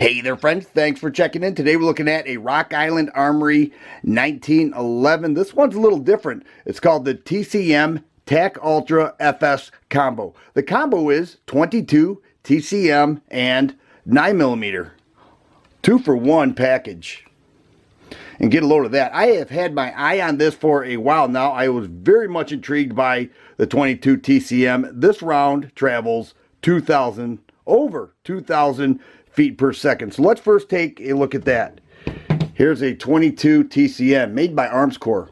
Hey there, friends. Thanks for checking in. Today we're looking at a Rock Island Armory 1911. This one's a little different. It's called the TCM TAC Ultra FS Combo. The combo is 22 TCM and 9mm. 2-for-1 package. And get a load of that. I have had my eye on this for a while now. I was very much intrigued by the 22 TCM. This round travels over 2,000 feet per second. So let's first take a look at that. Here's a 22 TCM made by Armscore.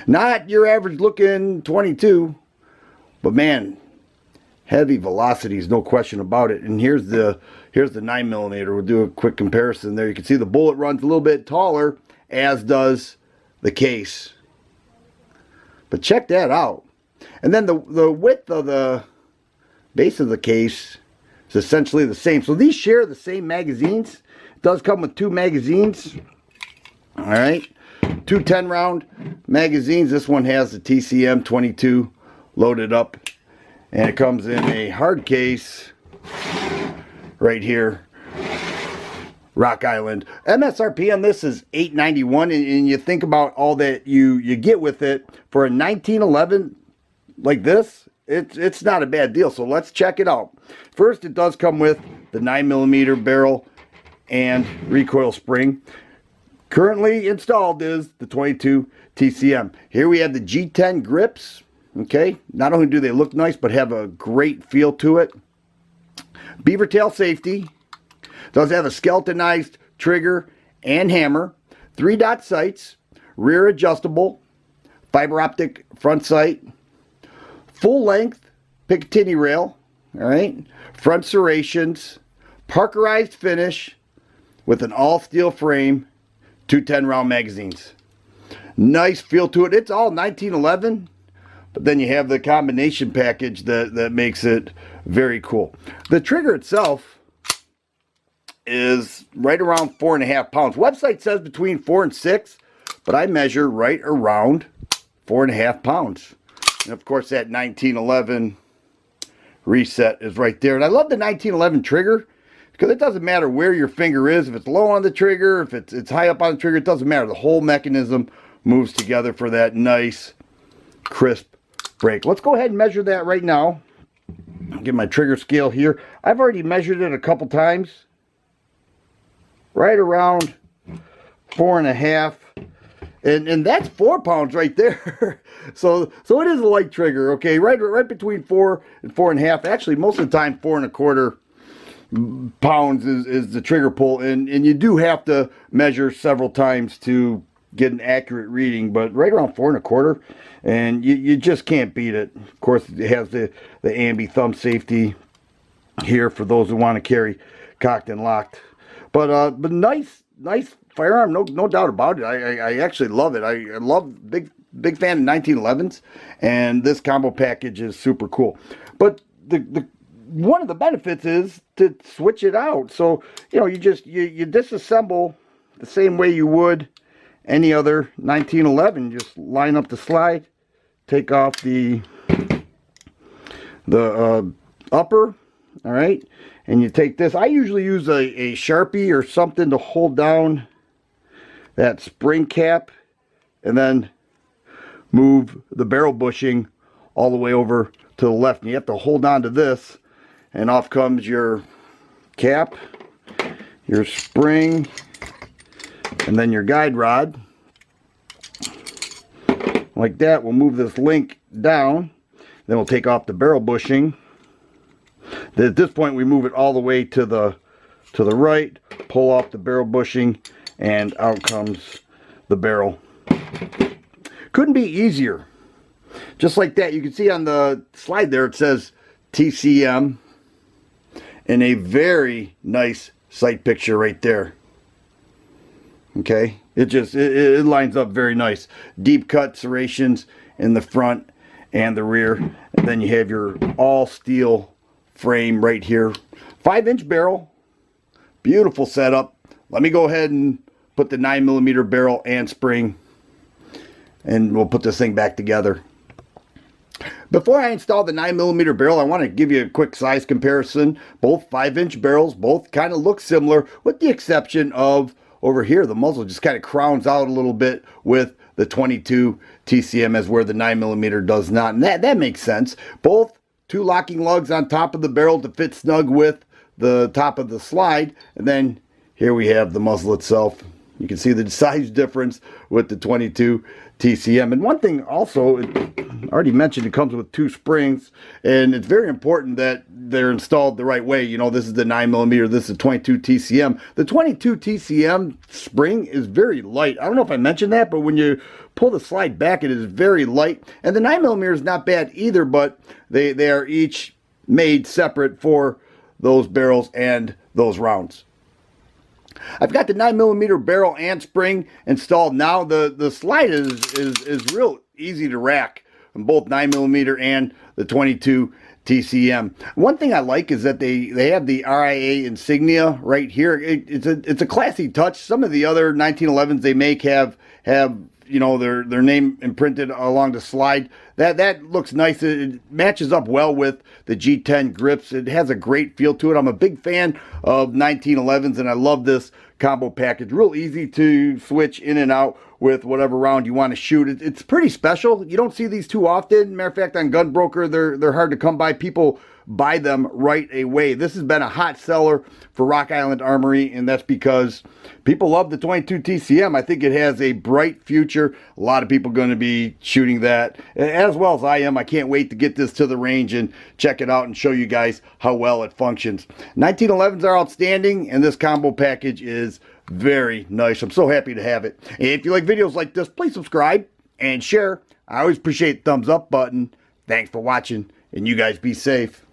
Not your average looking 22, but man, heavy velocities, no question about it. And here's the 9mm. We'll do a quick comparison there. You can see the bullet runs a little bit taller, as does the case. But check that out. And then the width of the base of the case is essentially the same. So these share the same magazines. It does come with 2 magazines. All right, 2 10-round magazines. This one has the TCM 22 loaded up, and it comes in a hard case right here. Rock Island. MSRP on this is $891, and you think about all that you get with it for a 1911 like this. It's not a bad deal. So let's check it out. First, it does come with the 9mm barrel and recoil spring. Currently installed is the 22 TCM. Here we have the G10 grips. Okay, not only do they look nice, but have a great feel to it. Beaver tail safety. Does have a skeletonized trigger and hammer. 3-dot sights. Rear adjustable. Fiber optic front sight. Full length Picatinny rail. All right. Front serrations. Parkerized finish with an all steel frame. 2 10-round magazines. Nice feel to it. It's all 1911, but then you have the combination package that makes it very cool. The trigger itself is right around 4.5 pounds. Website says between 4 and 6, but I measure right around 4.5 pounds. And of course that 1911 reset is right there. And I love the 1911 trigger because it doesn't matter where your finger is. If it's low on the trigger, if it's high up on the trigger, it doesn't matter. The whole mechanism moves together for that nice, crisp break. Let's go ahead and measure that right now. I'll get my trigger scale here. I've already measured it a couple times. Right around 4.5. And that's 4 pounds right there. so it is a light trigger, okay? Right between 4 and 4.5. Actually, most of the time 4.25 pounds is the trigger pull, and you do have to measure several times to get an accurate reading, but right around 4.25, and you just can't beat it. Of course, it has the ambi thumb safety here for those who want to carry cocked and locked. But nice firearm, no doubt about it. I actually love it. I love, big fan of 1911s, and this combo package is super cool. But the one of the benefits is to switch it out. So you disassemble the same way you would any other 1911. Just line up the slide, take off the upper. All right, and you take this. I usually use a Sharpie or something to hold down that spring cap, and then move the barrel bushing all the way over to the left. And you have to hold on to this, and off comes your cap, your spring, and then your guide rod. Like that. We'll move this link down. Then we'll take off the barrel bushing. At this point, we move it all the way to the right, pull off the barrel bushing, and out comes the barrel. Couldn't be easier. Just like that. You can see on the slide there, it says TCM in a very nice sight picture right there. Okay, it lines up very nice. Deep cut serrations in the front and the rear, and then you have your all steel frame right here. 5-inch barrel, beautiful setup. Let me go ahead and put the 9mm barrel and spring, and we'll put this thing back together. Before I install the 9mm barrel, I want to give you a quick size comparison. Both 5-inch barrels, both kind of look similar, with the exception of over here, the muzzle just kind of crowns out a little bit with the 22 TCM, as where the 9mm does not. And that makes sense. Both 2 locking lugs on top of the barrel to fit snug with the top of the slide. And then here we have the muzzle itself. You can see the size difference with the 22 TCM. And one thing also, I already mentioned, it comes with 2 springs, and it's very important that they're installed the right way. You know, this is the 9mm, this is the 22 TCM. The 22 TCM spring is very light. I don't know if I mentioned that, but when you pull the slide back, it is very light. And the 9mm is not bad either, but they are each made separate for those barrels and those rounds. I've got the 9mm barrel and spring installed now. The slide is real easy to rack on both 9mm and the 22 TCM. One thing I like is that they have the RIA insignia right here. It's a classy touch. Some of the other 1911s they make have you know, their name imprinted along the slide. That looks nice. It matches up well with the G10 grips. It has a great feel to it. I'm a big fan of 1911s, and I love this combo package. Real easy to switch in and out with whatever round you want to shoot. It's pretty special. You don't see these too often. Matter of fact, on Gunbroker, they're hard to come by. People buy them right away. This has been a hot seller for Rock Island Armory, and that's because people love the 22 TCM. I think it has a bright future. A lot of people are going to be shooting that, as well as I am. I can't wait to get this to the range and check it out and show you guys how well it functions. 1911s are outstanding, and this combo package is very nice. I'm so happy to have it. And if you like videos like this, please subscribe and share. I always appreciate the thumbs up button. Thanks for watching, and you guys be safe.